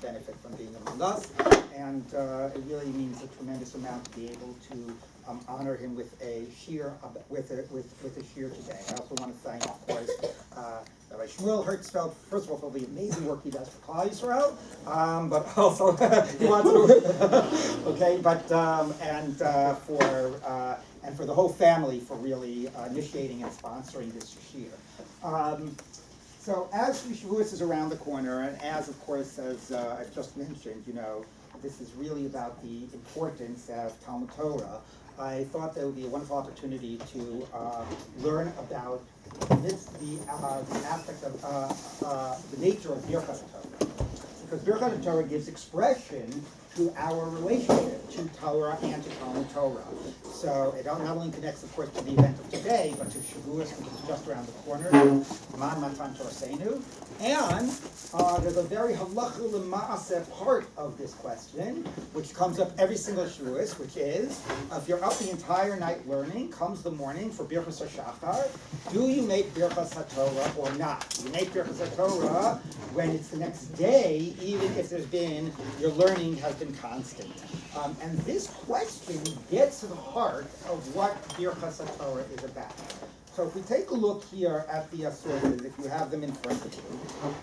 benefit from being among us, and it really means a tremendous amount to be able to honor him with a shir today. I also want to thank, of course, Rabbi Shmuel Hertzfeld, first of all, for the amazing work he does for Klal Yisrael, but also he wants to, okay, but and for the whole family for really initiating and sponsoring this shir. So as Shavuos is around the corner, and as of course as I've just mentioned, this is really about the importance of Talmud Torah. I thought that would be a wonderful opportunity to learn about the aspect of the nature of Birkat Torah, because Birkat Torah gives expression to our relationship to Torah and to Talmud Torah. So it not only connects, of course, to the event of today, but to Shavuos, which is just around the corner, Man Matan Torasenu. And there's a very halacha l'maaseh part of this question, which comes up every single Shavuos, which is, if you're up the entire night learning, comes the morning for Birkas HaShachar, do you make Birkas HaTorah or not? Do you make Birkas HaTorah when it's the next day, even if your learning has been constant? And this question gets to the heart of what Birkas HaTorah is about. So if we take a look here at the sources, if you have them in front of you,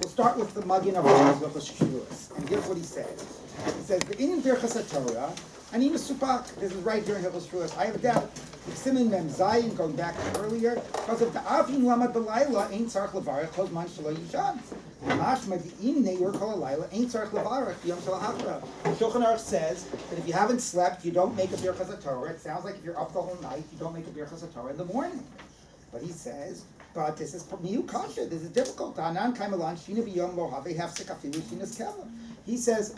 we'll start with the Magin of Hilchos Shavuos. And here's what he says. He says, the Inyan Birkas HaTorah, Ani Mesupak, this is right here in Hilchos Shavuos. I have a doubt. Simin Mem Zayin, going back to earlier, because of the Avin Lamad B'Layla, Ein Tzarech Levarech, Chol Man Shelo Yishan. Mashma Di'im Neiur Kol HaLayla, Ein Tzarech Levarech, B'Yom Shel HaTorah. Shulchan Aruch says that if you haven't slept, you don't make a Birkas HaTorah. It sounds like if you're up the whole night, you don't make a Birkas HaTorah in the morning. But he says, but this is miu kasha. This is difficult. He says,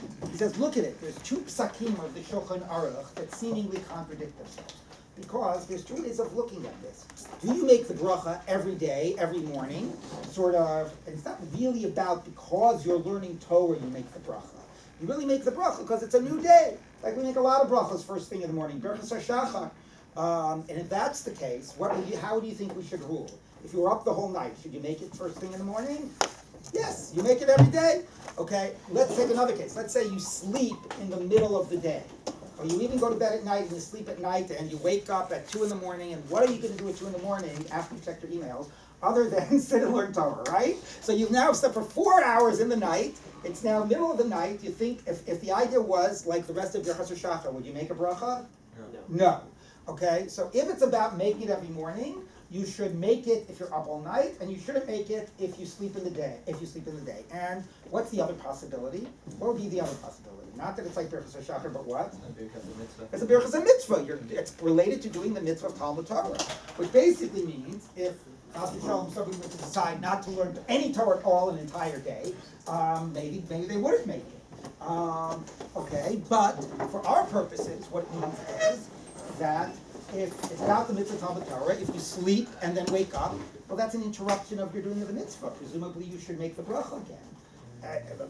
look at it. There's two psakim of the Shulchan Aruch that seemingly contradict themselves, because there's two ways of looking at this. Do you make the bracha every day, every morning, sort of? And it's not really about because you're learning Torah you make the bracha. You really make the bracha because it's a new day. Like we make a lot of brachas first thing in the morning. Birkas HaShachar. And if that's the case, how do you think we should rule? If you were up the whole night, should you make it first thing in the morning? Yes, you make it every day. Okay, let's take another case. Let's say you sleep in the middle of the day. Or you even go to bed at night and you sleep at night and you wake up at 2 in the morning, and what are you going to do at 2 in the morning after you check your emails, other than sit and learn Torah, right? So you've now slept for 4 hours in the night. It's now middle of the night. You think, if the idea was like the rest of your Birkas HaShachar, would you make a bracha? No. Okay, so if it's about making it every morning, you should make it if you're up all night, and you shouldn't make it if you sleep in the day. And what's the other possibility? What would be the other possibility? Not that it's like Birkas HaShachar, but what? It's a Birkas HaMitzvah. It's related to doing the mitzvah of Talmud Torah, which basically means if somebody were to decide not to learn any Torah at all an entire day, maybe they wouldn't make it. Okay, but for our purposes, what it means is that if it's about the mitzvah Talmud Torah, if you sleep and then wake up, well, that's an interruption of your doing of the mitzvah. Presumably, you should make the bracha again.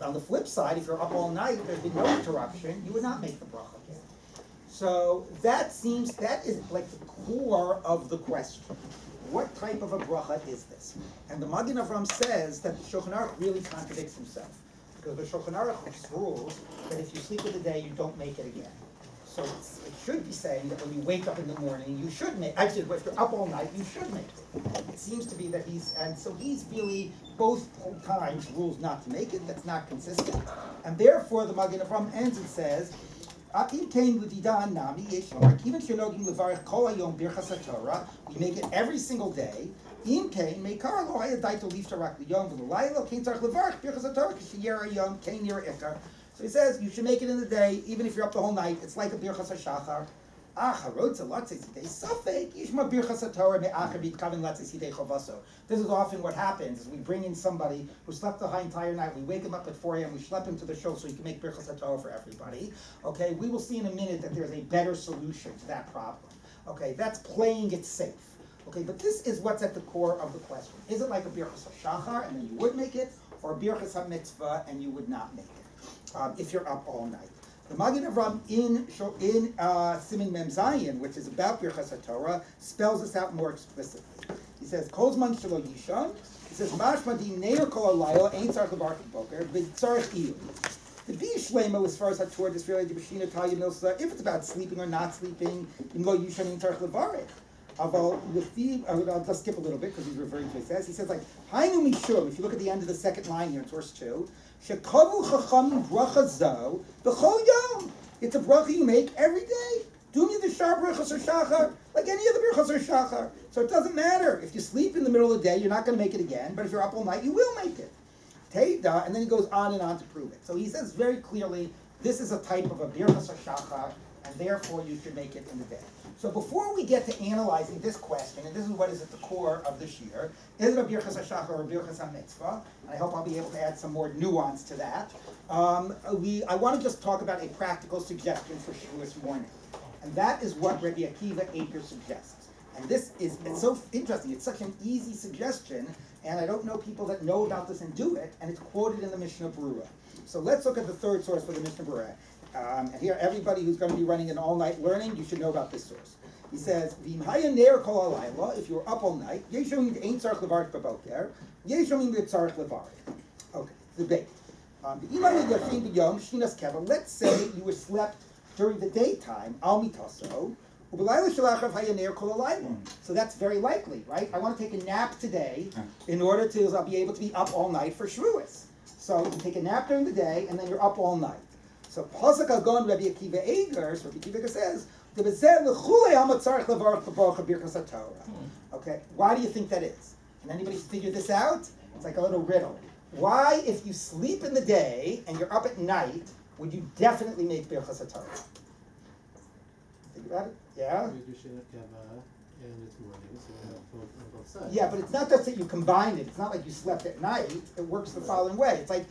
On the flip side, if you're up all night, there's been no interruption, you would not make the bracha again. So that is like the core of the question. What type of a bracha is this? And the Magen Avram says that the Shulchan Aruch really contradicts himself, because the Shulchan Aruch rules that if you sleep in the day, you don't make it again. So it should be saying that when you wake up in the morning, you should make. Actually, if you're up all night, you should make it. It seems to be that he's really both times rules not to make it. That's not consistent, and therefore the Magen Avram ends and says, we make it every single day. So he says you should make it in the day, even if you're up the whole night. It's like a Birkas HaShachar. This is often what happens, is we bring in somebody who slept the entire night, we wake him up at 4 a.m., we schlep him to the show so he can make Birkas HaTorah for everybody. Okay, we will see in a minute that there's a better solution to that problem. Okay, that's playing it safe. Okay, but this is what's at the core of the question. Is it like a Birkas HaShachar and then you would make it, or a Birkas HaMitzvah and you would not make it, if you're up all night? The Magen Avram in Simin Mem Zayin, which is about Birkas HaTorah, spells this out more explicitly. He says, Kol Zman Shelo Yishon. He says, Mashma di Neir Kol Halayla Ein Tzarech Levarech Boker V'Tzarech Iyun. The shlema as far as HaTorah Israeli B'shina Talia Milsa. If it's about sleeping or not sleeping, in lo yushanin tarich levarech. I'll just skip a little bit because he's referring to what he says. He says like Hainu Mishum. If you look at the end of the second line here in source 2, Shekavu Chachamim Bracha Zo B'chol Yom. It's a bracha you make every day. Do me the shar brachas or shachar like any other brachas or shachar. So it doesn't matter if you sleep in the middle of the day, you're not going to make it again. But if you're up all night, you will make it. Teida, and then he goes on and on to prove it. So he says very clearly, this is a type of a birkas or shachar, and therefore you should make it in the day. So before we get to analyzing this question, and this is what is at the core of this year, is it a birkas hashachar or a birkas hamitzvah? And I hope I'll be able to add some more nuance to that. I want to just talk about a practical suggestion for Shavuos morning, and that is what Rabbi Akiva Eiger suggests. And it's so interesting. It's such an easy suggestion, and I don't know people that know about this and do it. And it's quoted in the Mishnah Berurah. So let's look at the third source for the Mishnah Berurah. And here, everybody who's going to be running an all-night learning, you should know about this source. He says, "V'im haya ner kol halayla." If you're up all night, yeshomim ain't tzarich levarich b'boker, yeshomim tzarich levarich. Okay, debate. Let's say you were slept during the daytime, al mitaso, u'b'layla shalachav haya ner kol halayla. So that's very likely, right? I want to take a nap today in order to I'll be able to be up all night for Shavuos. So you can take a nap during the day, and then you're up all night. So Pasuk Agon Rabbi Akiva Eiger, so Rabbi Akiva says, okay, why do you think that is? Can anybody figure this out? It's like a little riddle. Why, if you sleep in the day and you're up at night, would you definitely make Birkas HaTorah? Think about it? Yeah? Yeah, but it's not just that you combined it. It's not like you slept at night. It works the following way. It's like,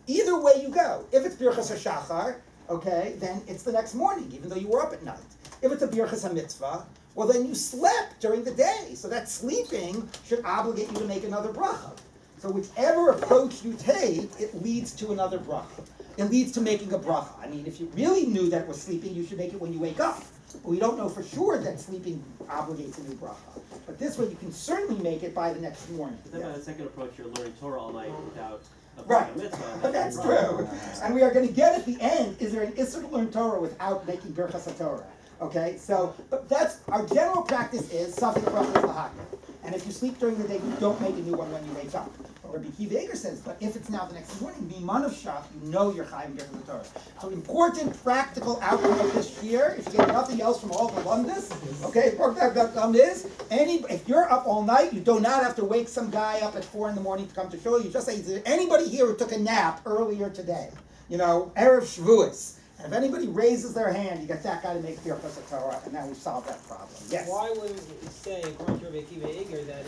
either way you go. If it's Birkas HaShachar, okay, then it's the next morning, even though you were up at night. If it's a Birkas HaMitzvah, well, then you slept during the day. So that sleeping should obligate you to make another bracha. So whichever approach you take, it leads to another bracha. It leads to making a bracha. I mean, if you really knew that it was sleeping, you should make it when you wake up. But we don't know for sure that sleeping obligates a new bracha. But this way you can certainly make it by the next morning. But then by the second approach, you're learning Torah all night without right. a mitzvah. That's true. And we are going to get at the end, is there an issur to learn Torah without making Birkas HaTorah? Okay, so, but that's, our general practice is Safek Bracha is Lahakir. And if you sleep during the day, you don't make a new one when you wake up. But Rabbi Akiva Eiger says, but if it's now the next morning, Miman of Shach, you know you're Chayim Birkas HaTorah. So important practical outcome of this year, if you get nothing else from all the alumnus, okay, if you're up all night, you do not have to wake some guy up at 4 a.m. to come to shul. You just say, is there anybody here who took a nap earlier today? You know, Erev Shavuos. And if anybody raises their hand, you get that guy to make Birkas HaTorah, and now we've solved that problem. Yes? Why would we say, according to Rabbi Akiva Eiger, that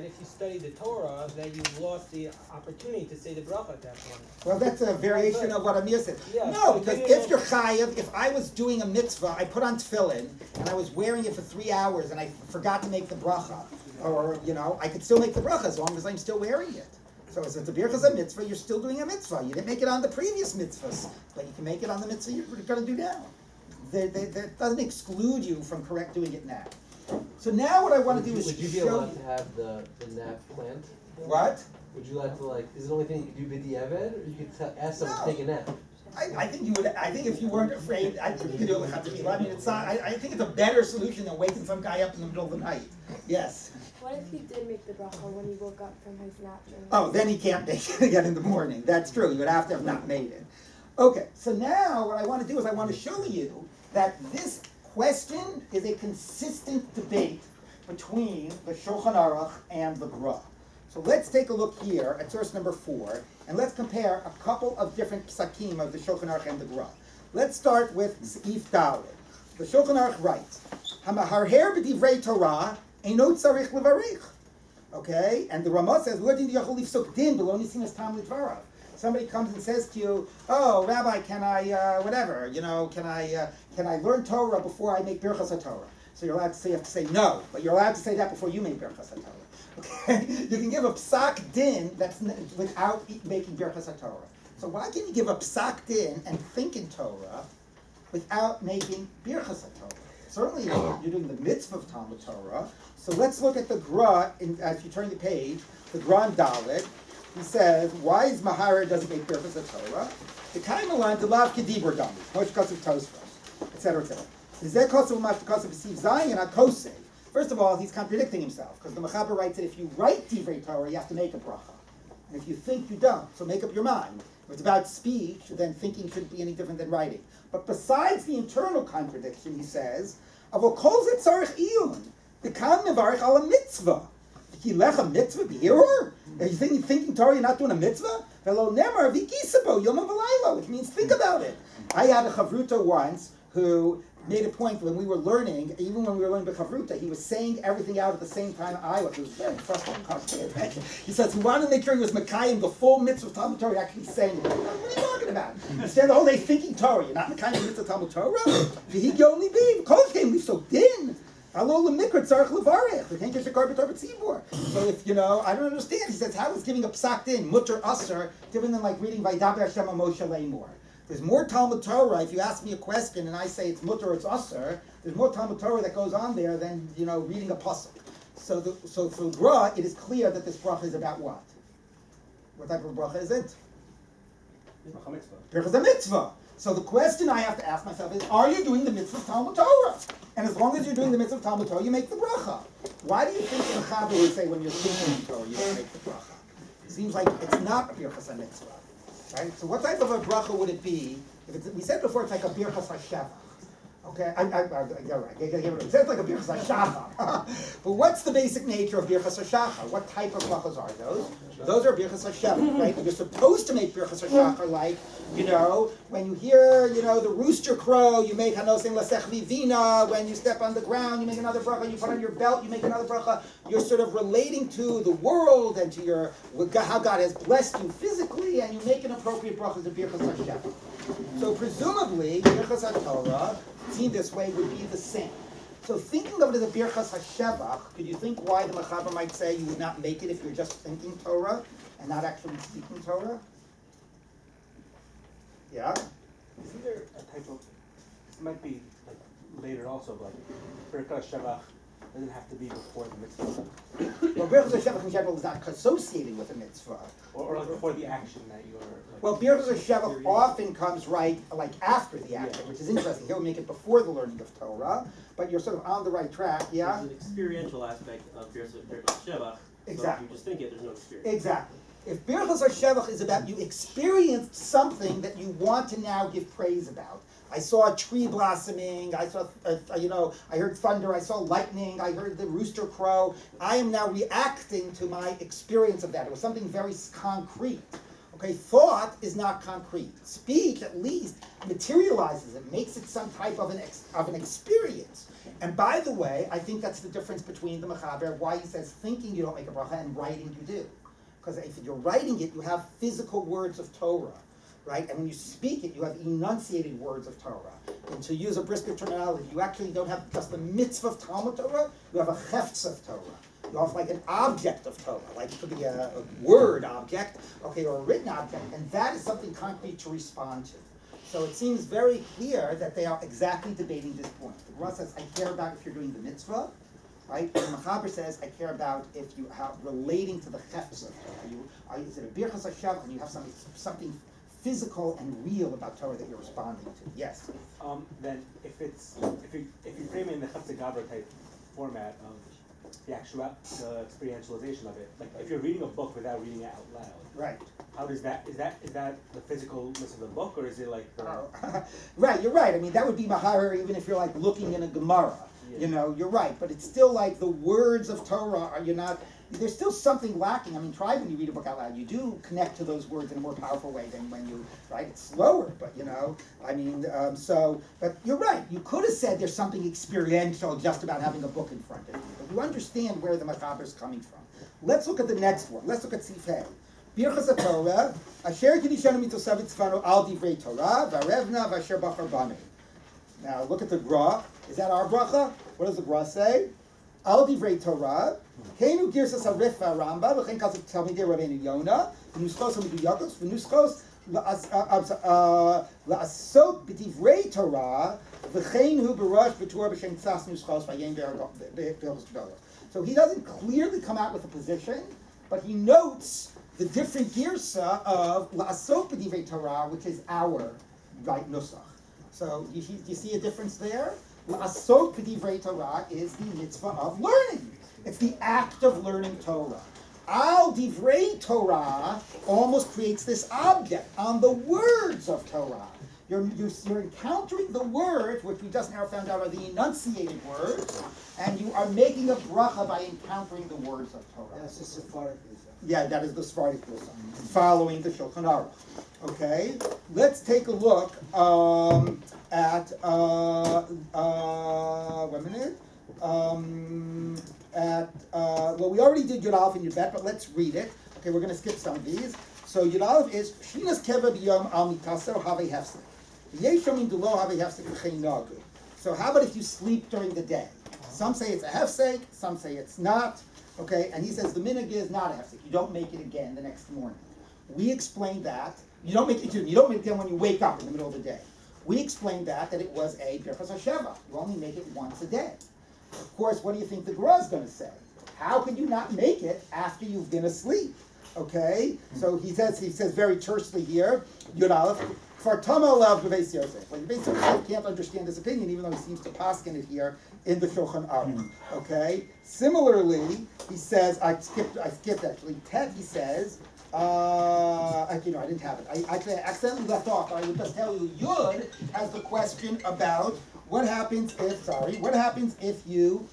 if you study the Torah, that you've lost the opportunity to say the bracha at that point? Well, that's a variation of what Amir said. Yeah, no, so because if you're chayav, if I was doing a mitzvah, I put on tefillin, and I was wearing it for 3 hours, and I forgot to make the bracha, or, you know, I could still make the bracha as long as I'm still wearing it. So if it's a birkas a mitzvah, you're still doing a mitzvah. You didn't make it on the previous mitzvahs, but you can make it on the mitzvah you're going to do now. That doesn't exclude you from doing it now. So now what I want to do is would you be allowed to have the nap planned? What? Would you like to is it the only thing you could do b'diavad, or you could ask someone to take a nap? I think you would. I think if you weren't afraid, I think you could do it. I mean, it's not. I think it's a better solution than waking some guy up in the middle of the night. Yes. What if he did make the bracha when he woke up from his nap? Oh, then he can't make it again in the morning. That's true. You would have to have not made it. Okay. So now what I want to do is I want to show you that this question is a consistent debate between the Shulchan Aruch and the Gra. So let's take a look here at source number 4, and let's compare a couple of different psakim of the Shulchan Aruch and the Gra. Let's start with Seif Dalet. The Shulchan Aruch writes, "Hamaharher b'divrei Torah eino tzarich levarich." Okay, and the Ramah says, "Lo din yachol lifsok din b'lo nisim es tam lidvarav." Somebody comes and says to you, "Oh, Rabbi, can I whatever? You know, can I learn Torah before I make Birkas HaTorah?" So you have to say no, but you're allowed to say that before you make Birkas HaTorah. Okay, you can give a psak din that's without making Birkas HaTorah. So why can you give a psak din and think in Torah without making Birkas HaTorah? Certainly you're doing the mitzvah of Talmud Torah. So let's look at the Gra. As you turn the page, the Gra and Dalet. he says, why is Mahara doesn't make Birkas HaTorah? The kind of line, the lav kedibur dami, Moshe Kosev Tosfos, etc., etc. Zeh Kosev Moshe Kosev Siv Zayin and Akosei. First of all, he's contradicting himself, because the Mechaber writes that if you write Divrei Torah, you have to make a bracha. And if you think, you don't. So make up your mind. If it's about speech, then thinking shouldn't be any different than writing. But besides the internal contradiction, he says, Avol kol zeh tzarich iyun, the kan mevarich ala mitzvah. Ki lech a mitzvah b'hirur? Are you thinking Torah, you're not doing a mitzvah? Velo nemar v'kisabo yom v'layla, which means think about it. I had a chavruta once who made a point when we were learning, even when we were learning the chavruta, he was saying everything out at the same time I was. It was very frustrating. He says he wanted to make sure he was Mekayim, the full mitzvah of Talmud Torah, actually saying it. What are you talking about? You stand the whole day thinking Torah. You're not Mekayim mitzvah Talmud Torah? V'hi only be. Kol came leave so din. So if, I don't understand. He says, how is giving a psak din, mutter usher, different than like reading Vaydaber Hashem Moshe Leimor? There's more Talmud Torah, if you ask me a question and I say it's mutter or it's usher, there's more Talmud Torah that goes on there than, reading a pasuk. So for Gra, it is clear that this bracha is about what? What type of bracha is it? Birkas mitzvah. So the question I have to ask myself is, are you doing the mitzvah of Talmud Torah? And as long as you're doing the mitzvah of Talmud Torah, you make the bracha. Why do you think the Mechaber would say when you're thinking Torah, you don't make the bracha? It seems like it's not a Birkas mitzvah. Right? So what type of a bracha would it be? We said before it's like a Birkas HaShevach. Okay, you're right. It sounds like a Birkas HaShachar. But what's the basic nature of Birkas HaShachar? What type of brachas are those? Those are Birkas HaShevach, right? You're supposed to make Birkas HaShachar like, when you hear, the rooster crow, you make Hanosem Lasech Vivina. When you step on the ground, you make another bracha. You put on your belt, you make another bracha. You're sort of relating to the world and to how God has blessed you physically, and you make an appropriate bracha to Birkas HaShevach. So presumably, Birkas HaTorah, seen this way, would be the same. So thinking of it as a Birkas HaShevach, could you think why the Mechaber might say you would not make it if you're just thinking Torah and not actually speaking Torah? Yeah? Isn't there a type of, this might be like later also, like Birkas HaShevach doesn't have to be before the mitzvah. Well, Birkas HaShevach in general is not associated with a mitzvah. Or like before the action that you're... Well, Birkas HaShevach often comes right like after the action, which is interesting. He'll make it before the learning of Torah, but you're sort of on the right track, yeah? There's an experiential aspect of Birkas HaShevach. Exactly. So if you just think it, there's no experience. Exactly. If Birkas HaShevach is about you experienced something that you want to now give praise about. I saw a tree blossoming, I saw, I heard thunder, I saw lightning, I heard the rooster crow. I am now reacting to my experience of that. It was something very concrete. Okay, thought is not concrete. Speech, at least, materializes it, makes it some type of an experience. And by the way, I think that's the difference between the Mechaber, why he says thinking you don't make a bracha and writing you do. Because if you're writing it, you have physical words of Torah, right? And when you speak it, you have enunciated words of Torah. And to use a brisker terminology, you actually don't have just the mitzvah of Talmud Torah, you have a hefts of Torah. You have like an object of Torah, like it could be a word object, okay, or a written object, and that is something concrete to respond to. So it seems very clear that they are exactly debating this point. The Gemara says, I care about if you're doing the mitzvah, right? The Mechaber says, I care about if you have relating to the hefts of Torah. Is it a Birkas HaShevach and you have something physical and real about Torah that you're responding to? Yes. Then if you frame it in the Chetze Gabra type format of the experientialization of it, like if you're reading a book without reading it out loud, right? How does that is that the physicalness of the book, or is it like right? You're right. I mean, that would be Mahara even if you're like looking in a Gemara. Yeah. You're right, but it's still like the words of Torah are there's still something lacking. I mean, try when you read a book out loud. You do connect to those words in a more powerful way than when you, right? It's slower, but but you're right. You could have said there's something experiential just about having a book in front of you, but you understand where the Mechaber is coming from. Let's look at the next one. Let's look at Sifhei. Birkas HaTorah, Asher Kidishanu Mitosav Tzvanu Al Divrei Torah, Varevna Vasher Bachar Banu. Now look at the Gra. Is that our bracha? What does the Gra say? Al Divrei Torah, Keinu Girsas Harif Ramba, V'chein Kazik Talmidei Rabbeinu Yonah, V'nuskos Hamiduyakos, V'nuskos La'asok B'divrei Torah, V'chein Hu B'rosh B'tor B'shem Tzas Nuskos V'yein B'Hilchos Gdolos. So he doesn't clearly come out with a position, but he notes the different girsa of la'asok b'divrei Torah, which is our right nusach. So you see a difference there? La'asok b'divrei Torah is the mitzvah of learning. It's the act of learning Torah. Al divrei Torah almost creates this object on the words of Torah. You're encountering the words, which we just now found out are the enunciated words, and you are making a bracha by encountering the words of Torah. That's the Sephardic Wisdom. Yeah, that is the Sephardic wisdom, following the Shulchan Aruch. Okay, let's take a look at one minute. Well, we already did Yud Aleph and Yud Bet, but let's read it. Okay, we're going to skip some of these. So Yud Aleph is Shinas Keva B'Yom Al Mitaser Have Hefsek. Yeshom in Dulo Have Hefsek V'Chein Nagu. So how about if you sleep during the day? Some say it's a hefsek, some say it's not. Okay, and he says the minhag is not a hefsek. You don't make it again the next morning. We explained that you don't make it again when you wake up in the middle of the day. We explained that it was a Birkas HaSheva. You only make it once a day. Of course, what do you think the Gra is going to say? How can you not make it after you've been asleep? Okay, so he says very tersely here, Yud Aleph, Fartama Alav Beis Yosef. Well, Beis Yosef can't understand this opinion, even though he seems to paskin it here in the Shulchan Aruch. Okay. Similarly, he says I skipped actually. Tet, he says. Actually, no, I didn't have it. I accidentally left off. I would just tell you. Yud has the question about what happens if you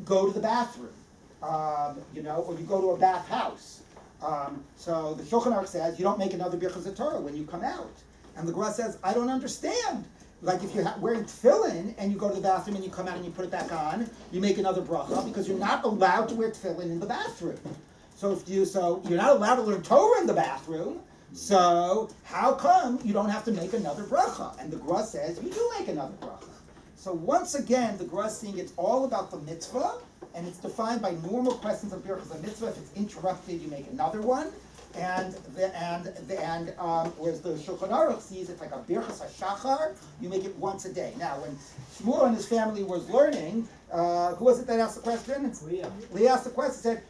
go to the bathroom, or you go to a bath house. So the Shulchan Aruch says you don't make another Birkas HaTorah when you come out. And the Gra says, I don't understand. Like if you're wearing tefillin and you go to the bathroom and you come out and you put it back on, you make another bracha because you're not allowed to wear tefillin in the bathroom. So you're not allowed to learn Torah in the bathroom. So how come you don't have to make another bracha? And the Gra says you do make another bracha. So once again, the Gra is saying it's all about the mitzvah, and it's defined by normal questions of Birkas HaMitzvah. If it's interrupted, you make another one. Whereas the Shulchan Aruch sees it's like a Birkas HaShachar, you make it once a day. Now, when Shmuel and his family was learning, who was it that asked the question? Leah asked the question, said,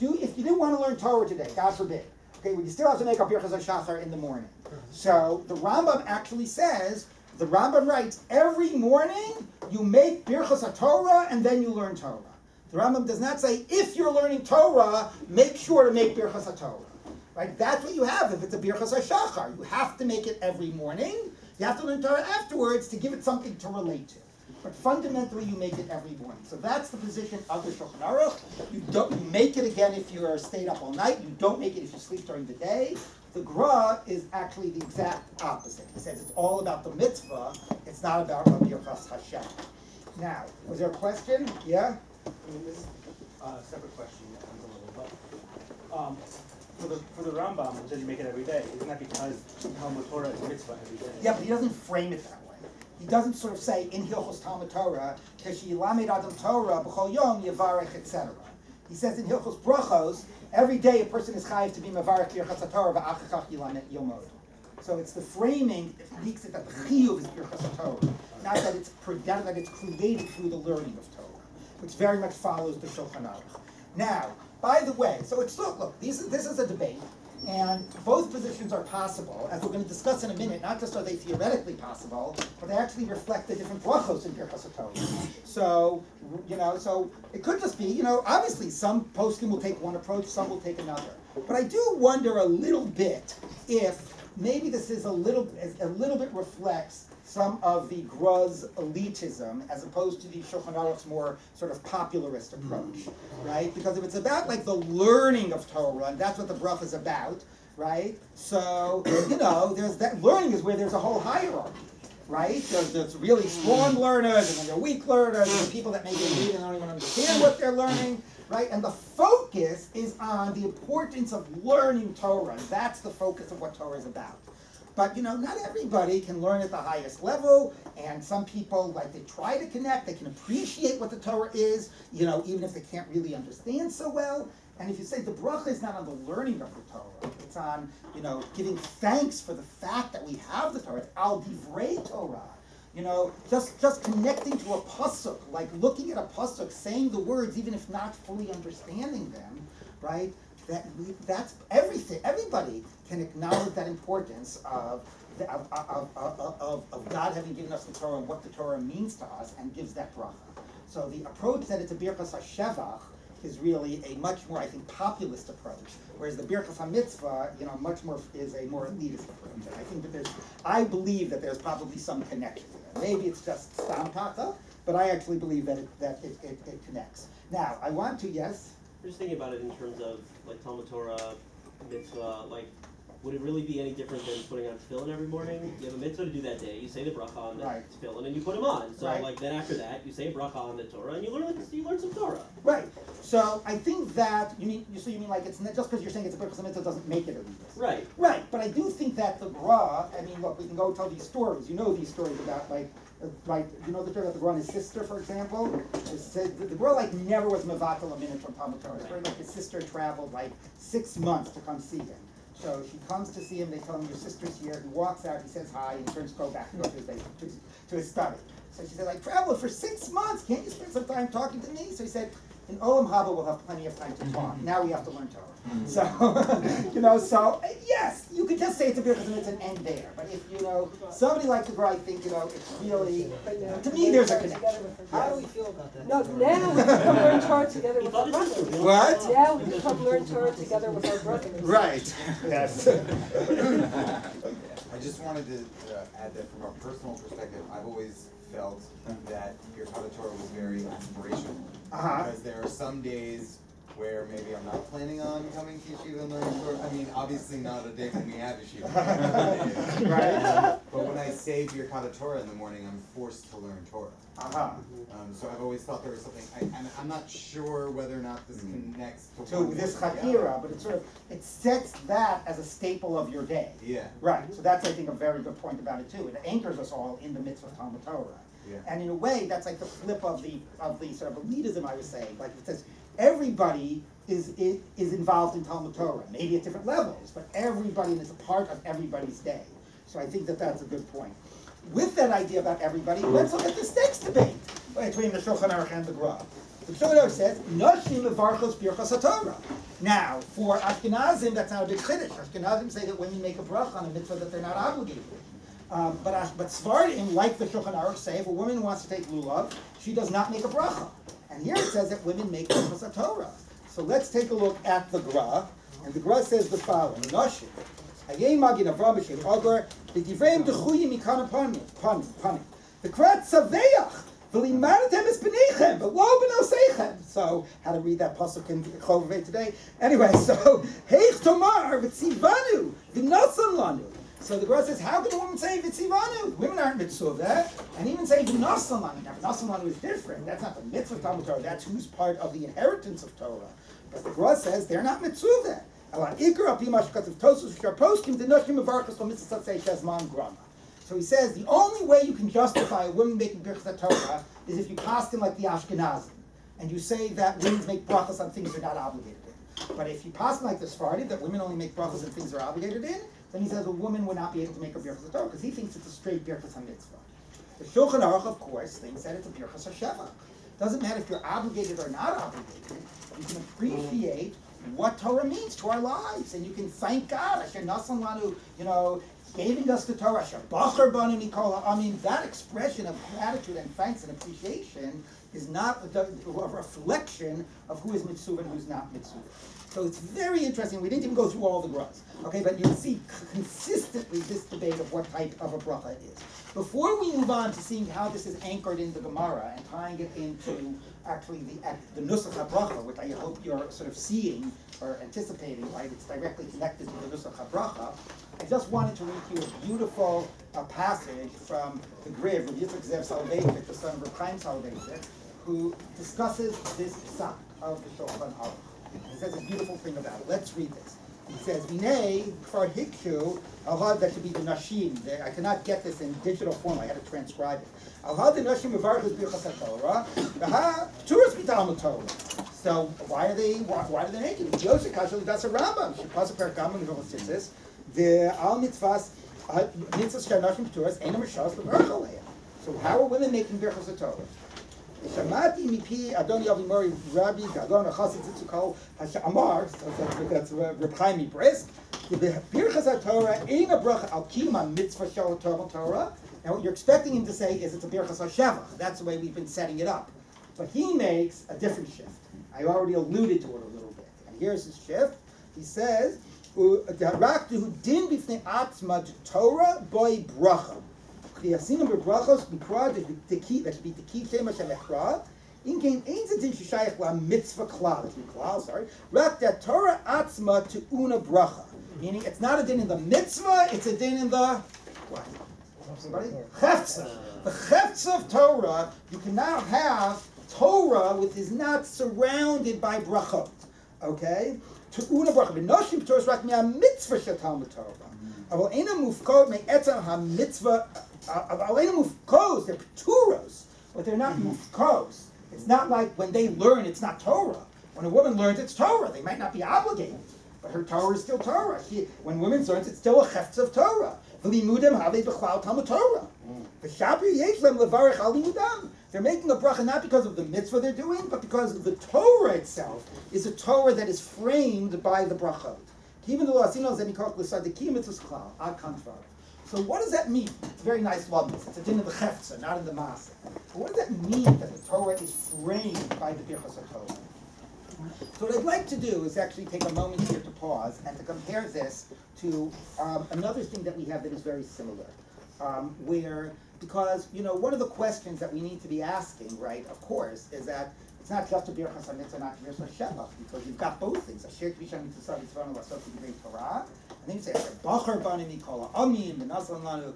if you didn't want to learn Torah today, God forbid, okay, well, you still have to make a Birkas HaShachar in the morning. So the Rambam actually says, the Rambam writes, every morning you make Birkas HaTorah and then you learn Torah. The Rambam does not say, if you're learning Torah, make sure to make Birkas HaTorah. Right? That's what you have if it's a Birkas HaShachar. You have to make it every morning. You have to learn Torah afterwards to give it something to relate to. But fundamentally, you make it every morning. So that's the position of the Shulchan Aruch. You make it again if you're stayed up all night. You don't make it if you sleep during the day. The Gra is actually the exact opposite. He says it's all about the mitzvah. It's not about a Birkas HaShachar. Now, was there a question? Yeah? This is a separate question, but for the Rambam, which says you make it every day, isn't that because Talmud Torah is a mitzvah every day? Yeah, but he doesn't frame it that way. He doesn't sort of say in Hilchos Talmud Torah, Keshi Yilamed Adam Torah B'chol Yom Yevarech, etc. He says in Hilchos Brachos, every day a person is chayiv to be Mevarech Birkas HaTorah v'achachach Yilamed Yomod. So it's the framing that makes it that the chiyuv is Birkas HaTorah, not that it's created through the learning of Torah, which very much follows the Shulchan Aruch. Now, by the way, so it's look, this is a debate, and both positions are possible, as we're going to discuss in a minute. Not just are they theoretically possible, but they actually reflect the different brachos in Birkas HaTorah. So, so it could just be, obviously some poskim will take one approach, some will take another. But I do wonder a little bit if maybe this is a little bit reflects some of the Gra's elitism as opposed to the Shulchan Aruch's more sort of popularist approach, right? Because if it's about like the learning of Torah, and that's what the bracha is about, right? So, there's that learning is where there's a whole hierarchy, right? There's really strong learners, and then there are weak learners, and people that maybe read and don't even understand what they're learning, right? And the focus is on the importance of learning Torah, and that's the focus of what Torah is about. But, not everybody can learn at the highest level, and some people, they try to connect, they can appreciate what the Torah is, even if they can't really understand so well. And if you say the bracha is not on the learning of the Torah, it's on, giving thanks for the fact that we have the Torah, it's al divrei Torah. Just connecting to a pasuk, like looking at a pasuk, saying the words, even if not fully understanding them, right? that's everything. Everybody can acknowledge that importance of God having given us the Torah and what the Torah means to us, and gives that bracha. So the approach that it's a Birkas HaShevach is really a much more, I think, populist approach, whereas the Birkas HaMitzvah, much more is a more elitist approach. And I think that I believe that there's probably some connection there. Maybe it's just stam taka, but I actually believe that it connects. Now, I want to, yes? I'm just thinking about it in terms of like Talmud Torah, mitzvah, like would it really be any different than putting on tefillin every morning? You have a mitzvah to do that day, you say the bracha on the tefillin and you put them on. So like then after that you say a bracha on the Torah and you learn some Torah. Right. So I think that you mean like it's not just because you're saying it's a Birkas HaMitzvah doesn't make it a religious. Right. Right. But I do think that the Gra, I mean, look, we can go tell these stories. You know these stories about the story about the Gra and his sister, for example. The Gra never was mevatel a minute from Talmud Torah. It's very like his sister traveled 6 months to come see him. So she comes to see him, they tell him, your sister's here. He walks out, he says hi, and turns to go back to his study. So she said, I traveled for 6 months, can't you spend some time talking to me? So he said, in Olam Haba we'll have plenty of time to talk. Now we have to learn Torah. So, so yes, you could just say it's a Birkas HaMitzvah and end there. But if, somebody like the Gra, I think, it's really, to me there's a connection. How do we feel about that? No, now we come learn Torah together with our brothers. What? Now we come learn Torah together with our brothers. Right, yes. I just wanted to add that from a personal perspective, I've always felt that your HaTorah was very inspirational. Because there are some days where maybe I'm not planning on coming to yeshiva and learning Torah. I mean, obviously not a day when we have yeshiva. Right. But when I say Birkat Torah in the morning, I'm forced to learn Torah. So I've always thought there was something, and I'm not sure whether or not this connects to this HaTorah, but it sets that as a staple of your day. Yeah. Right. So that's, I think, a very good point about it too. It anchors us all in the mitzvah of Talmud Torah. Yeah. And in a way, that's like the flip of the sort of elitism I was saying. Like it says, everybody is involved in Talmud Torah, maybe at different levels, but everybody is a part of everybody's day. So I think that that's a good point. With that idea about everybody, let's look at this next debate between the Shulchan Aruch and the Gra. The Shulchan Aruch says, "Noshim mevarchos birchas HaTorah." Now, for Ashkenazim, that's not a big chiddush. Ashkenazim say that women make a bracha on a mitzvah that they're not obligated. But Sfardim, like the Shulchan Aruch, say if a woman wants to take lulav, she does not make a bracha. And here it says that women make birchas HaTorah. So let's take a look at the Gra, and the Gra says the following: Noshim. The Krat Saveach, so how to read that pasuk in Chovevei today? Anyway, so Heich Tomar v'tzivanu v'nasan lanu. So the Gra says, how can a woman say v'tzivanu? Women aren't mitzvah, and even say v'nasan lanu. Now v'nasan lanu is different. That's not the mitzvah of Talmud Torah. That's who's part of the inheritance of Torah. But the Gra says they're not mitzvah. So he says the only way you can justify a woman making Birkat Torah is if you paskin like the Ashkenazim, and you say that women make brachas on things they're not obligated in. But if you paskin like the Sephardim, that women only make brachas on things they're obligated in, then he says a woman would not be able to make a Birkat Torah because he thinks it's a straight Birkat HaMitzvah. The Shulchan Aruch, of course, thinks that it's a Birkat HaShevach. Doesn't matter if you're obligated or not obligated. You can appreciate what Torah means to our lives, and you can thank God. Asher nasan lanu, giving us the Torah. Asher bacher banu nikola. I mean, that expression of gratitude and thanks and appreciation is not a reflection of who is mitzvah and who's not mitzvah. So it's very interesting. We didn't even go through all the Gras, okay? But you'll see consistently this debate of what type of a bracha it is. Before we move on to seeing how this is anchored in the Gemara and tying it into actually the Nusach HaBracha, which I hope you're sort of seeing or anticipating, right? It's directly connected to the Nusach HaBracha. I just wanted to read you a beautiful passage from the Griv, Rav Yitzchak Zev Soloveitchik, the son of Rav Chaim Soloveitchik, who discusses this psak of the Shulchan Aruch. He says a beautiful thing about it. Let's read this. He says, "Vinei kfar hikshu alhad," that should be the nashim. I cannot get this in digital form. I had to transcribe it. Alhad the nashim mevarchos birchas haTorah. V'ha turas b'talmud Torah. So why do they make it? Yosef Kashal that's a Rambam. Shepasa perkamim v'vositzis. The al mitzvahs mitzvahs shanashim turas enam rishas levarchaleya. So how are women making birchas haTorah? Shamati mipi Adoni Avimori Rabbi Gagon Chassid Zitzukol Hashamar. So that's Reb Chaim Brisk. Birkas HaTorah ain't a bracha al kima mitzvah shel Torah. And what you're expecting him to say is it's a Birkas HaShevach. That's the way we've been setting it up. But he makes a different shift. I already alluded to it a little bit. And here's his shift. He says, "Daraktu din b'fnei atzma Torah boy bracha. Chiyasinam b'brachos mikra dekit that should be dekit shema shemechra. In came ein zedin sheshayach la mitzvah klal. Sorry. Rak that Torah atzma to una bracha. Meaning it's not a din in the mitzvah. It's a din in the what? Somebody? Chefza. The chefza of Torah. You can now have Torah which is not surrounded by brachot. Okay? To una bracha. V'noshim Torah is rak mi'ah mitzvah shetal Torah. Aval ena mufkot me'etzam ha-mitzvah. Aval ena mufkos. They're pturos, but they're not mufkos. It's not like when they learn, it's not Torah. When a woman learns, it's Torah. They might not be obligated, but her Torah is still Torah. When women learn, it's still a chefz of Torah. They're making a bracha not because of the mitzvah they're doing, but because the Torah itself is a Torah that is framed by the brachot. So what does that mean? It's a very nice lumnus. It's a din of the chefza, not in the maaseh. But what does that mean that the Torah is framed by the Birkas HaTorah? So what I'd like to do is actually take a moment here to pause and to compare this to another thing that we have that is very similar. Because one of the questions that we need to be asking, right, of course, is that it's not just a Birkas HaMitzvah, not a Birkas HaShevach, because you've got both things. Asher Kvisha Mitzvah Mitzvah L'Asot Divrei Torah. And then you say, Bachar Bani Mikol Amim, Benazlan Lanu,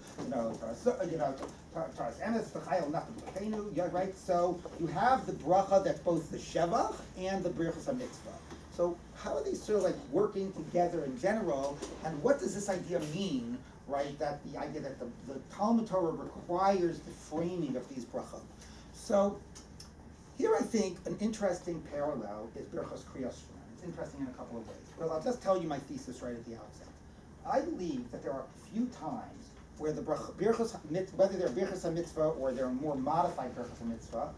Taras Emes, V'chayel Nachem B'Cheinu, right? So you have the bracha that's both the Shevach and the Birkas HaMitzvah. So how are these sort of like working together in general, and what does this idea mean, right, that the idea that the Talmud Torah requires the framing of these brachot? So here I think an interesting parallel is Birchas Kriyas Shema. It's interesting in a couple of ways. Well, I'll just tell you my thesis right at the outset. I believe that there are a few times where the Birchas, whether they're Birchas HaMitzvah or they're more modified Birchas HaMitzvah,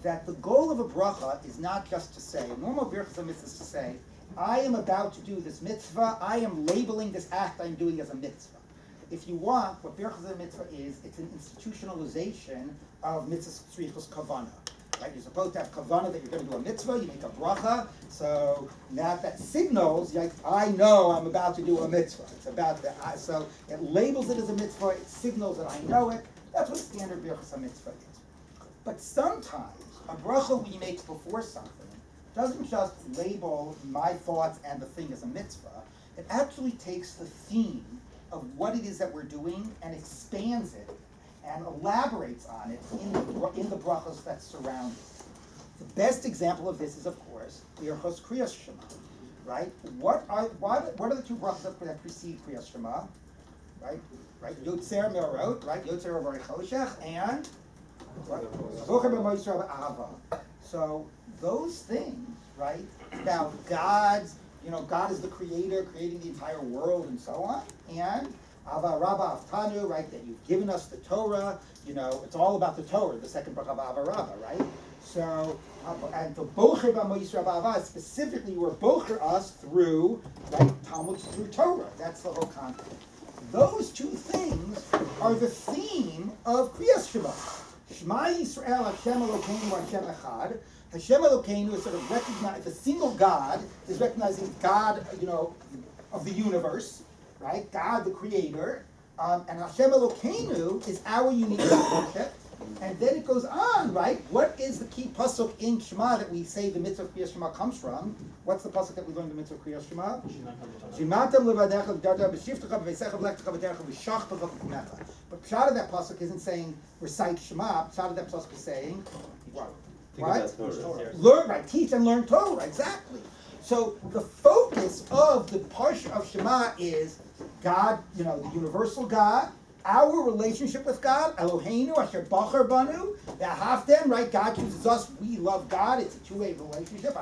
that the goal of a bracha is not just to say, normal Birchas HaMitzvah is to say, I am about to do this mitzvah, I am labeling this act I'm doing as a mitzvah. If you want, what Birchas HaMitzvah is, it's an institutionalization of mitzvahs tzrichos kavanah. Right? You're supposed to have kavanah that you're going to do a mitzvah, you make a bracha, so now that signals, like, I know I'm about to do a mitzvah. It's about that. So it labels it as a mitzvah, it signals that I know it. That's what standard Birchas HaMitzvah is. But sometimes, a bracha we make before something doesn't just label my thoughts and the thing as a mitzvah, it actually takes the theme of what it is that we're doing and expands it and elaborates on it in the brachos that surround it. The best example of this is, of course, Birchos Kriyas Shema, right? What are the two brachos that precede Kriyas Shema, right? Yotzer Me'orot, right? Yotzer Over Choshech, and Zocher B'Moisra B'Ahava. So those things, right? About God's, God is the creator, creating the entire world and so on, and Ava Rabba Aftanu, right, that you've given us the Torah, it's all about the Torah, the second bracha of Ava Rabba, right? So, and the Bocher B'Moisra B'Ahava, specifically, you were Bocher us through, right, Talmud, through Torah. That's the whole context. Those two things are the theme of Kriyas Shema. Shema Yisrael Hashem Elokeinu Hashem Echad. Hashem Elokeinu is sort of recognized, the single God is recognizing God, of the universe, right? God, the creator. And Hashem Elokeinu is our unique relationship. And then it goes on, right? What is the key pasuk in Shema that we say the mitzvah of Kriyas Shema comes from? What's the pasuk that we learn the mitzvah of Kriyas Shema? Shimatam levadecha v'darta b'shiftecha v'veisecha v'lechtecha v'derecha v'shachta v'chumecha. But pshat of that pasuk isn't saying recite Shema. Pshat of that pasuk is saying what? Learn, right? Teach and learn Torah. Exactly. So the focus of the parsha of Shema is God, the universal God, our relationship with God, Eloheinu, Asher Bachar Banu, the Haftem, right? God chooses us, we love God, it's a two-way relationship,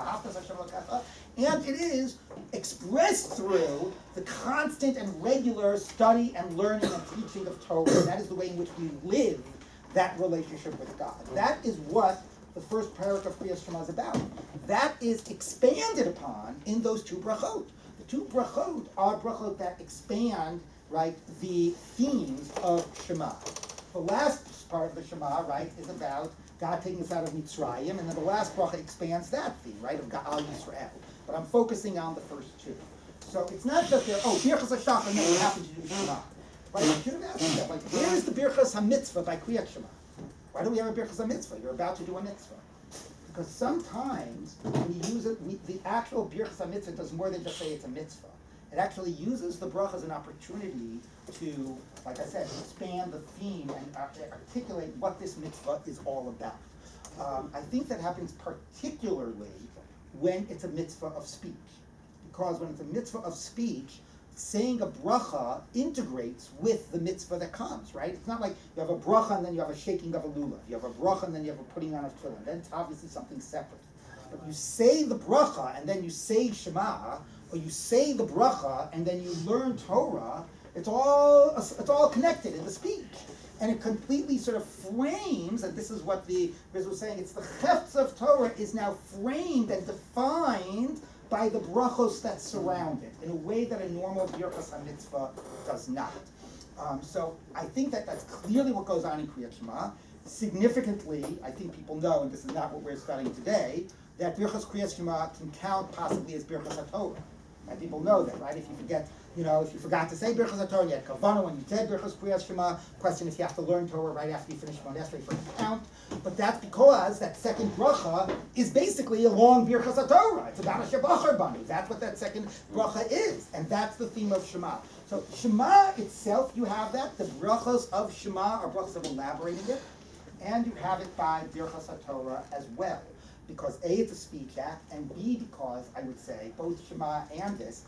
and it is expressed through the constant and regular study and learning and teaching of Torah. That is the way in which we live that relationship with God. That is what the first parak of Kriyas Shema is about. That is expanded upon in those two brachot. The two brachot are brachot that expand, right, the themes of Shema. The last part of the Shema, right, is about God taking us out of Mitzrayim, and then the last bracha expands that theme, right, of Ga'al Yisrael. But I'm focusing on the first two. So it's not just there, Birchas HaShachar, and then we happen to do Shema. Right, you should have asked yourself, like, where is the Birchas HaMitzvah by Kriyat Shema? Why do we have a Birchas HaMitzvah? You're about to do a mitzvah. Because sometimes we use it, the actual Birchas HaMitzvah does more than just say it's a mitzvah. It actually uses the bracha as an opportunity to, like I said, expand the theme and articulate what this mitzvah is all about. I think that happens particularly when it's a mitzvah of speech. Because when it's a mitzvah of speech, saying a bracha integrates with the mitzvah that comes, right? It's not like you have a bracha and then you have a shaking of a lulav. You have a bracha and then you have a putting on of tefillin. Then it's obviously something separate. But you say the bracha and then you say Shema, or you say the bracha and then you learn Torah. It's all connected in the speech. And it completely sort of frames, and this is what the Riz was saying, it's the chefts of Torah is now framed and defined by the brachos that surround it, in a way that a normal Birchas HaMitzvah does not. So I think that that's clearly what goes on in Kriyat Shema. Significantly, I think people know, and this is not what we're studying today, that Birchas Kriyat Shema can count possibly as Birchas HaTorah. And people know that, right? If you forgot to say Birchas HaTorah, you had Kavanah when you said Birchas Kriyat Shema, question if you have to learn Torah right after you finish Shemon Esrei for it to count. But that's because that second bracha is basically a long Birchas HaTorah. It's about a Shebachar Banu. That's what that second bracha is. And that's the theme of Shema. So Shema itself, you have that. The brachos of Shema are brachos of elaborating it. And you have it by Birchas HaTorah as well. Because A, it's a speech act, and B, because I would say both Shema and this,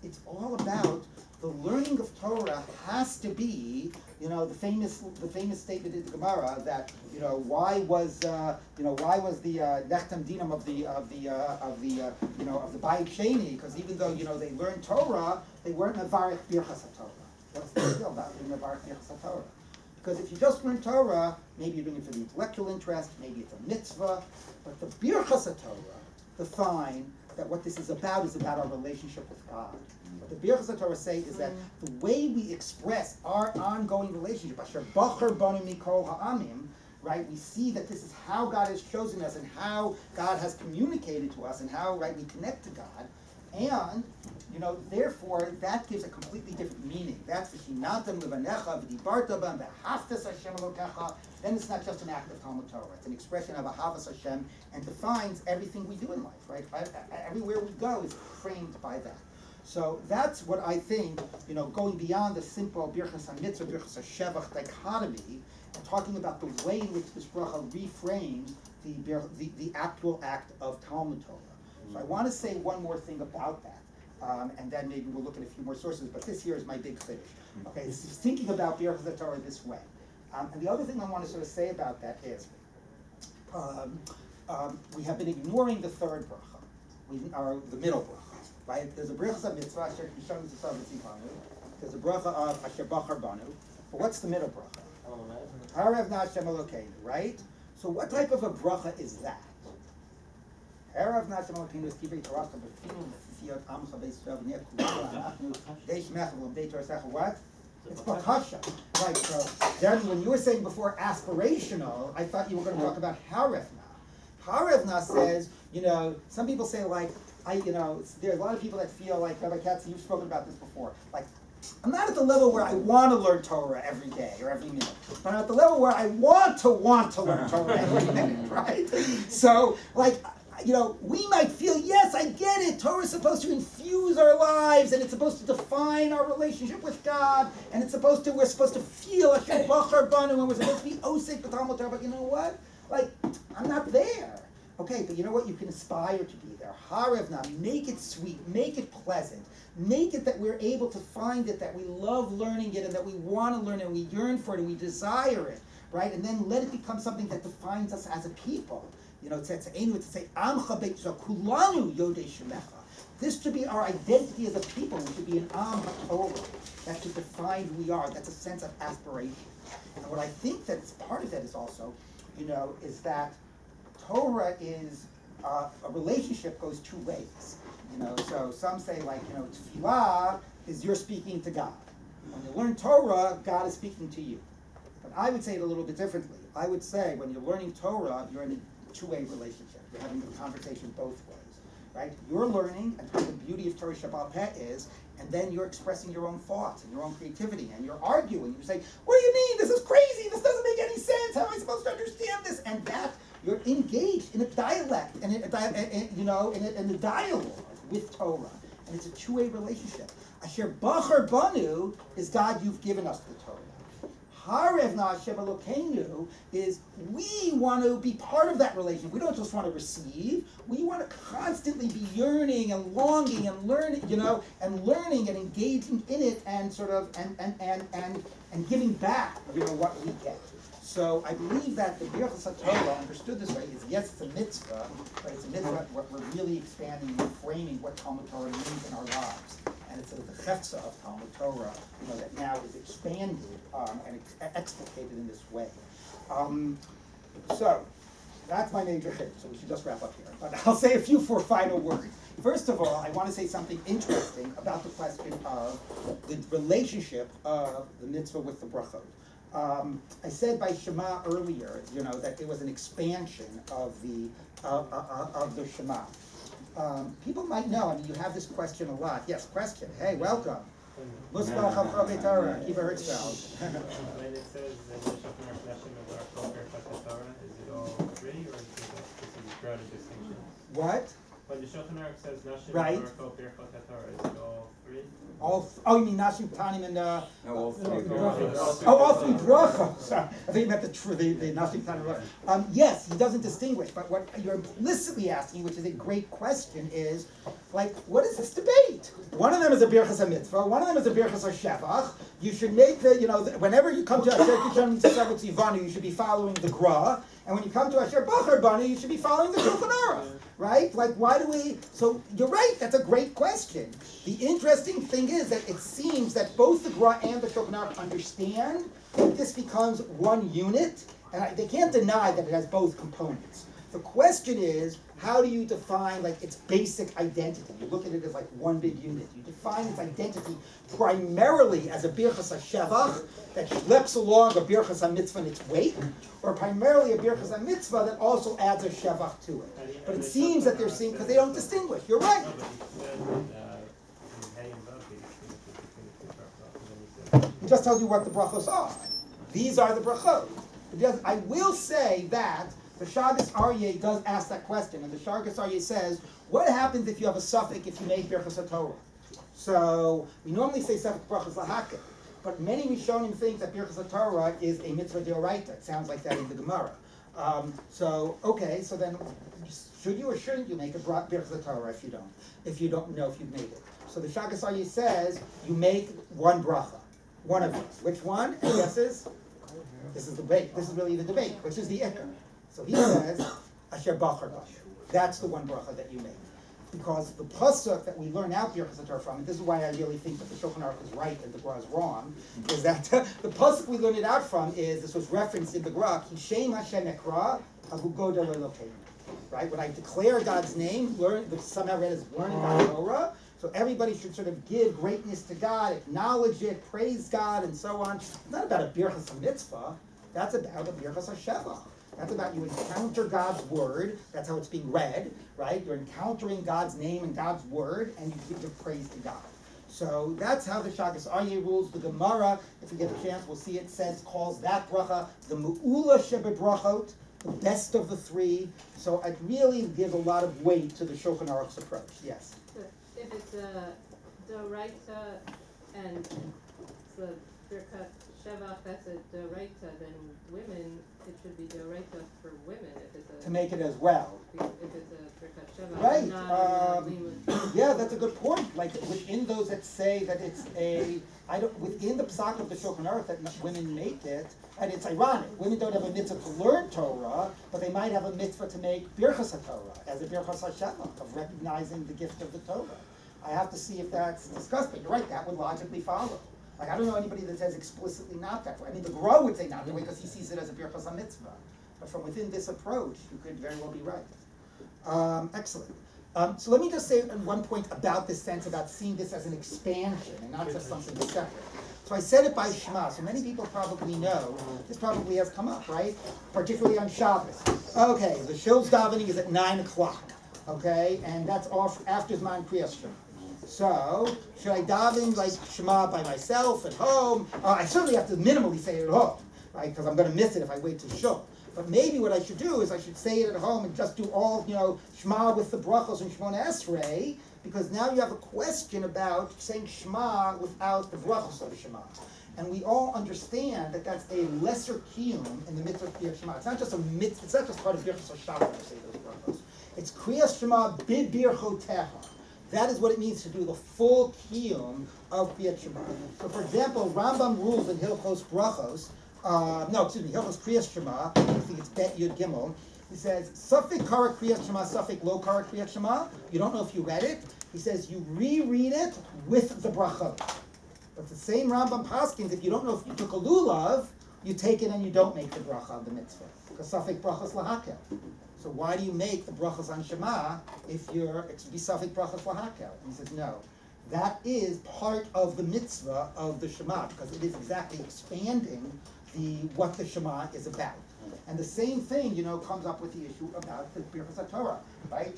it's all about the learning of Torah has to be, the famous statement in the Gemara that, why was the Nechtam Dinam of the Bayit Sheni, because even though they learned Torah, they weren't Mevarich Birchas HaTorah. What's the deal about being Mevarich Birchas HaTorah? Because if you just learn Torah, maybe you're doing it for the intellectual interest, maybe it's a mitzvah, but the Birchas HaTorah define that what this is about our relationship with God. What the Birchas HaTorah say is that the way we express our ongoing relationship, Asher Bachar Banu Mikol Ha'amim, right, we see that this is how God has chosen us and how God has communicated to us and how, right, we connect to God. And, therefore, that gives a completely different meaning. That's the Shinatam Levanecha, V'dibarta Bam, V'haftas Hashem Elokecha. Then it's not just an act of Talmud Torah. It's an expression of Ahavas Hashem and defines everything we do in life, right? Everywhere we go is framed by that. So that's what I think, going beyond the simple Birchas HaMitzvah, Birchas HaShevach dichotomy, and talking about the way in which this bracha reframes the actual act of Talmud Torah. So I want to say one more thing about that, and then maybe we'll look at a few more sources, but this here is my big finish. Okay, this is thinking about Birchas Torah this way. And the other thing I want to sort of say about that is, we have been ignoring the third bracha, or the middle bracha, right? There's a Birchas Mitzvah, Asher Kishon Tzitzav V'tzivanu. There's a bracha of Asher Bachar Banu. But what's the middle bracha? Harav Na Hashem Elokeinu, right? So what type of a bracha is that? Harav Na Hashem Elokeinu is Kivrei Torah B'finu B'fisiyot Amcha B'Yisrael V'nei Kulach Dei Shmecha V'Lomdei Torah Secha. What? It's bakasha. Right, so then when you were saying before aspirational, I thought you were going to talk about Harevna. Harevna says, some people say like, there are a lot of people that feel like, Rabbi Katz, you've spoken about this before, like, I'm not at the level where I want to learn Torah every day or every minute, but I'm at the level where I want to learn Torah every minute, right? So, like, we might feel, yes, I get it. Torah is supposed to infuse our lives, and it's supposed to define our relationship with God, and we're supposed to feel like Bachar Banu, and we're supposed to be Osek B'Talmud Torah. But you know what? Like, I'm not there. Okay, but you know what? You can aspire to be there. Harevna, make it sweet, make it pleasant, make it that we're able to find it, that we love learning it, and that we want to learn it, and we yearn for it, and we desire it, right? And then let it become something that defines us as a people. It says, Amcha Beit Yisrael, Kulanu Yodei Shemecha. This should be our identity as a people. We should be an Am HaTorah. That should define who we are. That's a sense of aspiration. And what I think that is part of that is also, is that Torah is, a relationship goes two ways. So some say tefillah is you're speaking to God. When you learn Torah, God is speaking to you. But I would say it a little bit differently. I would say when you're learning Torah, you're in a two-way relationship. You're having a conversation both ways, right? You're learning, and the beauty of Torah Shabbat Peh is, and then you're expressing your own thoughts and your own creativity, and you're arguing. You say, "What do you mean? This is crazy. This doesn't make any sense. How am I supposed to understand this?" And that you're engaged in a dialect and in a dialogue with Torah, and it's a two-way relationship. Asher Bachar Banu is God. You've given us the Torah. Harev Na Hashem Elokeinu is we want to be part of that relationship. We don't just want to receive. We want to constantly be yearning and longing and learning, and learning and engaging in it and sort of and giving back, what we get. So I believe that the Birkat HaTorah, understood this way, is yes, it's a mitzvah, but it's a mitzvah. What we're really expanding and framing what Talmud Torah means in our lives. And it's sort of the chefza of Talmud Torah, that now is expanded and explicated in this way. So that's my major hit. So we should just wrap up here. But I'll say a few final words. First of all, I want to say something interesting about the question of the relationship of the mitzvah with the brachot. I said by Shema earlier, that it was an expansion of the Shema. People might know, you have this question a lot. Yes, question. Hey, welcome. Musbach HaTorah, Kiva Hirschfeld. When it says that the Shofar Flashing of our Birkat HaTorah, is it all three, or is it broader distinction? What? When the Shofar says Nashim Right. Birkat HaTorah, is it all three? You mean Nashim Tanim and No, all three. all three brachos. Sorry, I think you meant the Nashim Tanim. Yes, he doesn't distinguish, but what you're implicitly asking, which is a great question, is what is this debate? One of them is a Birchas HaMitzvah, one of them is a Birchas HaShevach. You should make whenever you come to Asher Kishan Mitzvah Tzivanu, you should be following the Gra, and when you come to Asher Bachar Banu, you should be following the Shulchan Aruch. Right? Why do we? So you're right. That's a great question. The interesting thing is that it seems that both the Gra and the Shulchan Aruch understand that this becomes one unit, and they can't deny that it has both components. The question is, how do you define its basic identity? You look at it as one big unit. You define its identity primarily as a Birchas HaShevach that schleps along a Birchas HaMitzvah in its wake, or primarily a Birchas HaMitzvah that also adds a Shevach to it. But it seems that they're seeing, because they don't distinguish. You're right. It just tells you what the brachos are. These are the brachos. I will say that the Shagas Aryeh does ask that question, and the Shagas Aryeh says, what happens if you have a suffix if you make Birchas HaTorah? So, we normally say suffix brachas lahakah, but many Rishonim think that Birchas HaTorah is a mitzvah deoraita. It sounds like that in the Gemara. So then, should you or shouldn't you make a Birchas HaTorah if you don't know if you've made it? So the Shagas Aryeh says, you make one bracha, one of these. Which one? And guesses? This is the debate. This is really the debate, which is the ikar. So he says, Asher Bachar Banu. That's the one bracha that you make. Because the pasuk that we learn out Birchas HaTorah from, and this is why I really think that the Shulchan Aruch is right and the Gra is wrong, is that the pasuk we learn it out from is, this was referenced in the Gra, Kishem Hashem Ekra, Hagu Godel Elokeinu. Right? When I declare God's name, which somehow read as learning by Torah, so everybody should sort of give greatness to God, acknowledge it, praise God, and so on. It's not about a Birchas HaMitzvah, that's about a Birchas HaShevach. That's about you encounter God's word. That's how it's being read, right? You're encountering God's name and God's word, and you give praise to God. So that's how the Shagas Aryeh rules. The Gemara, if we get a chance, we'll see it calls that bracha the Mu'ula Shebebrachot, the best of the three. So it really gives a lot of weight to the Shulchan Aruch's approach. Yes. If it's a Doraita and it's a Birkat Shevach, that's a Doraita, then women, it should be Doraita for women if it's a... To make it as well. If it's a Birkat Shevach. Right. Not Yeah, that's a good point. Within those that say that it's within the psak of the Shulchan Aruch that women make it, and it's ironic. Women don't have a mitzvah to learn Torah, but they might have a mitzvah to make Birchas HaTorah as a Birchas HaShevach of recognizing the gift of the Torah. I have to see if that's discussed, but you're right, that would logically follow. I don't know anybody that says explicitly not that way. I mean, the Gra would say not that way because he sees it as a Birchas HaMitzvah. But from within this approach, you could very well be right. Excellent. So let me just say one point about this sense about seeing this as an expansion and not just something separate. So I said it by Shema, so many people probably know, this probably has come up, right? Particularly on Shabbos. Okay, the Shil's davening is at 9 o'clock, okay? And that's off after Zman Kriyas Shema. So, should I daven like Shema by myself at home? I certainly have to minimally say it at home, right? Because I'm going to miss it if I wait to Shul. But maybe what I should do is I should say it at home and just do all, Shema with the brachos and Shemona Esrei, because now you have a question about saying Shema without the brachos of Shema. And we all understand that that's a lesser kiyum in the mitzvah of Kriyas Shema. It's not just a mitzvah, it's not just part of Birkat Shabbat to say those brachos. It's Kriyas Shema bibirchotecha. That is what it means to do the full kiyum of Kriyas Shema. So for example, Rambam rules in Hilchos Brachos, Hilchos Kriyas Shema, I think it's Bet Yud Gimel. He says, Safik Kara Kriyas Shema, Safik Lo Kara Kriyas Shema. You don't know if you read it. He says you reread it with the brachot. But the same Rambam Paskins, if you don't know if you took a lulav, you take it and you don't make the bracha of the mitzvah. Because Safik Brachos Lahakel. So why do you make the brachos on Shema if you're Safik Brachos Lahakel? And he says, no. That is part of the mitzvah of the Shema, because it is exactly expanding what the Shema is about. And the same thing, comes up with the issue about the Birkat HaTorah, right?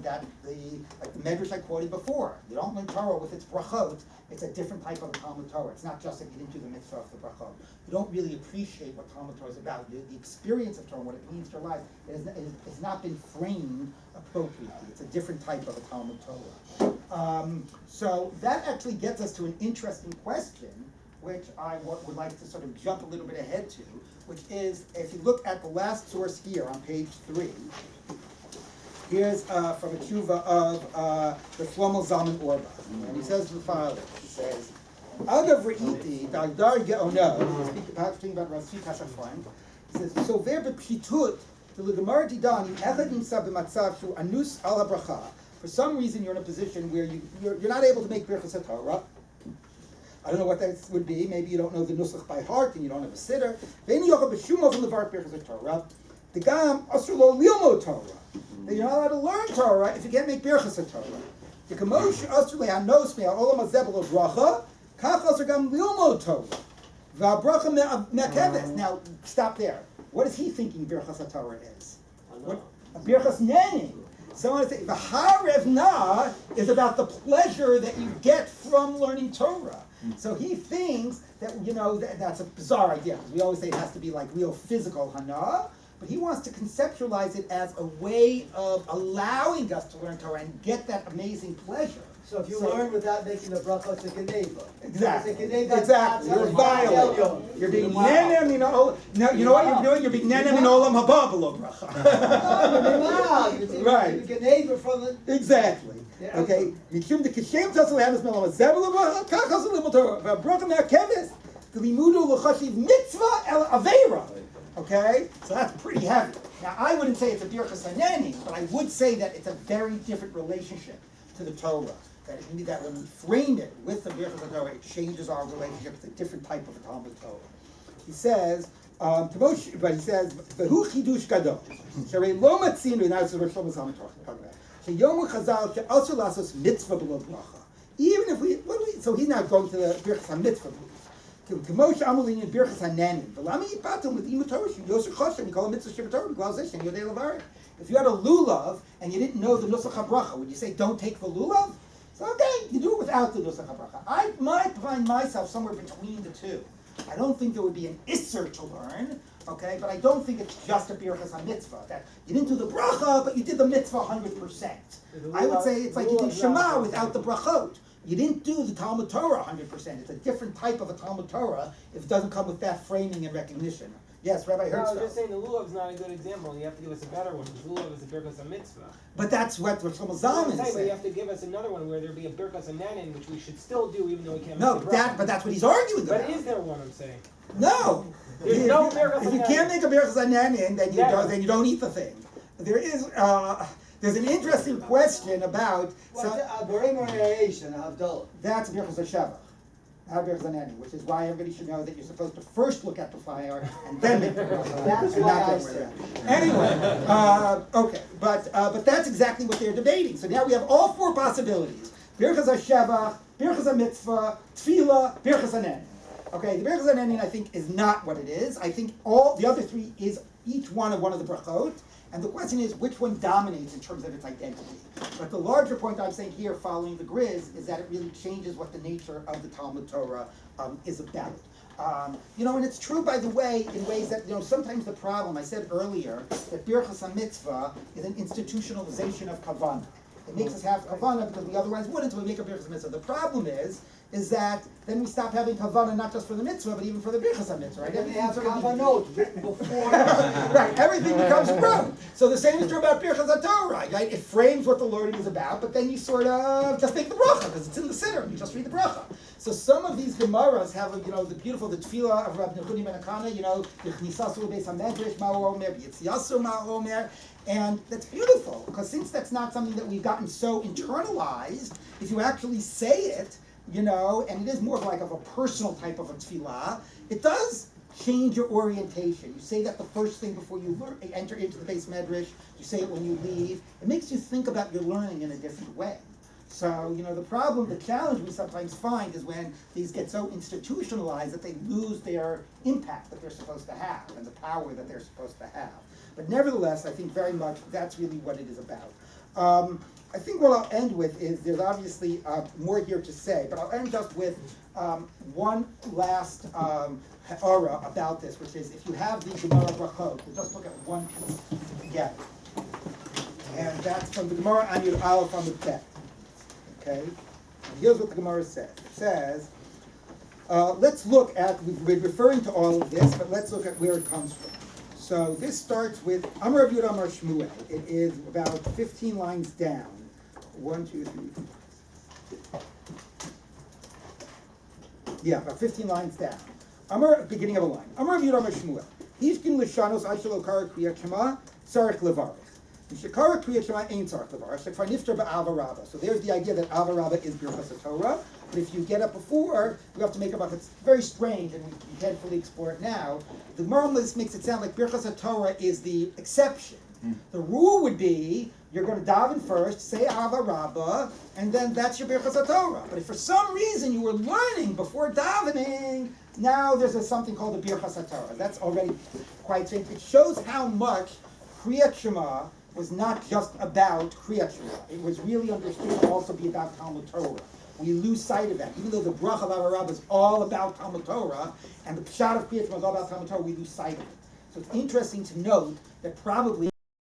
That the Medrash I quoted before. You don't learn Torah with its brachot. It's a different type of a Talmud Torah. It's not just that you didn't do the mitzvah of the brachot. You don't really appreciate what Talmud Torah is about. The experience of Torah, what it means to your life, it has not been framed appropriately. It's a different type of a Talmud Torah. So that actually gets us to an interesting question, which I would like to sort of jump a little bit ahead to, which is, if you look at the last source here on page 3, here's from a tshuva of the Shlomo Zalman Auerbach. And he says the following. He says, Agav Re'iti, Dagdar Ge'ono, speaking about Rashi Kasafran, he says, Sover b'pshitut, the Gemara Didan, Echad Nimsa b'matzav shu anus al habracha. For some reason you're in a position where you're not able to make Birkas HaTorah. I don't know what that would be. Maybe you don't know the nusach by heart and you don't have a sitter. Then you're not allowed to learn Torah if you can't make Birkas HaTorah. Now stop there. What is he thinking Birkas HaTorah is? Birkas Nenim. Someone say the Harevna is about the pleasure that you get from learning Torah. So he thinks that that's a bizarre idea, because we always say it has to be like real physical hana, but he wants to conceptualize it as a way of allowing us to learn Torah and get that amazing pleasure. So if you learn without making the bracha, it's a geneva. Exactly. You're violating. You're being nenem, you know what you're doing? You're being nenem in olam haba below bracha. Right. Geneva from it. Exactly. Okay. Mishum de kishem tasel hamas melam zebel bracha kachas limud Torah. Bracha me'akeves limudu l'chashiv mitzvah el aveira. Okay, so that's pretty heavy. Now I wouldn't say it's a birkas haneni, but I would say that it's a very different relationship to the Torah. That when we frame it with the Birkat HaTorah, it changes our relationship. It's a different type of a Talmud Torah. He says, "V'hu chidush gadol." Sharei lo matzinu. Now this is what Shlomo Zalman talking about. Sheyomu chazal she'asu lasos mitzvah below bracha. Even if so he's now going to the Birkas HaMitzvah. K'mosh amulin in Birkas HaNanim. V'lami yipatum with imu Torah yosher choshem. You call it mitzvah Shem Torah. Glazeshem yodei levarich. If you had a lulav and you didn't know the nusach habracha, would you say don't take the lulav? So okay, you do it without the nusach habracha. I might find myself somewhere between the two. I don't think there would be an isser to learn, okay, but I don't think it's just a birkas mitzvah that you didn't do the bracha, but you did the mitzvah 100%. I would say it's like you did Shema without the brachot. You didn't do the Talmud Torah 100%. It's a different type of a Talmud Torah if it doesn't come with that framing and recognition. Yes, Rabbi Herzfeld. No, I was just saying the lulav is not a good example. You have to give us a better one. Because lulav is a birkas mitzvah. But that's what Shlomo Zalman is saying. But you have to give us another one where there be a birkas nanin, which we should still do even though we can't. No, but that's what he's arguing about. But is there one? I'm saying. No. There's no birkas If you can't make a birkas nanin, then you don't eat the thing. There is. There's an interesting question about. What's a borim or variation of Havdalah? That's a birkas sheva. not Birkas Haneni, which is why everybody should know that you're supposed to first look at the fire and then make the bracha. That's and why not I Birkas said. Haneni. Anyway, okay, but that's exactly what they're debating. So now we have all four possibilities: Birkas HaShevach, Birkas HaMitzvah, Tefillah, Birkas Haneni. Okay, the Birkas Haneni I think is not what it is. I think all the other three is each one of the brachot. And the question is, which one dominates in terms of its identity? But the larger point I'm saying here, following the Grizz, is that it really changes what the nature of the Talmud Torah is about. And it's true, by the way, in ways that, sometimes the problem, I said earlier, that Birchas HaMitzvah is an institutionalization of Kavanah. It makes us have Kavanah because we otherwise wouldn't, so we make a Birchas HaMitzvah. The problem is that then we stop having Kavanah not just for the mitzvah, but even for the Birchas HaMitzvah, right? Then we have kavanot written before. Right, everything becomes wrong. So the same is true about Birchas HaTorah, right? It frames what the learning is about, but then you sort of just make the bracha, because it's in the siddur, and you just read the bracha. So some of these Gemaras have, the beautiful, the tefillah of Rabbi Nechuni ben Akana, Yichnisasu Beis HaMedrash Ma'or Omer, Yitziasu Ma'or Omer, and that's beautiful, because since that's not something that we've gotten so internalized, if you actually say it, and it is more of a personal type of a tefillah, it does change your orientation. You say that the first thing before you enter into the Beis Medrash, you say it when you leave. It makes you think about your learning in a different way. So, the challenge we sometimes find is when these get so institutionalized that they lose their impact that they're supposed to have and the power that they're supposed to have. But nevertheless, I think very much that's really what it is about. I think what I'll end with is, there's obviously more here to say, but I'll end just with one last HaTorah about this, which is, if you have the Gemara Brachot, we'll just look at one piece together. And that's from the Gemara on Yud Aleph on the Bet. Okay? And here's what the Gemara says. It says, let's look at, we've been referring to all of this, but let's look at where it comes from. So this starts with Amar Rav Yehuda Amar Shmuel. It is about 15 lines down. 1, 2, 3, 4. Yeah, about 15 lines down. Beginning of a line. Amar Rav Yehuda Amar Shmuel. Ishkin l'shanos ad shelo kara kriyat shema tzarich levarich. Shekara kriyat shema ein tzarich levarich. Shekvar niftar ba'ava rabba. So there's the idea that ava rabba is Birkas HaTorah. But if you get up before, you have to make a bracha. It's very strange, and we can't fully explore it now. The Gemara makes it sound like Birkas HaTorah is the exception. The rule would be, you're going to daven first, say Ava Rabbah, and then that's your Birkas HaTorah. But if for some reason you were learning before davening, now there's something called the Birkas HaTorah. That's already quite strange. It shows how much Kriyat Shema was not just about Kriyat Shema. It was really understood to also be about Talmud Torah. We lose sight of that. Even though the Bracha of Ava Rabbah is all about Talmud Torah, and the Pshat of Kriyat Shema is all about Talmud Torah, we lose sight of it. So it's interesting to note that probably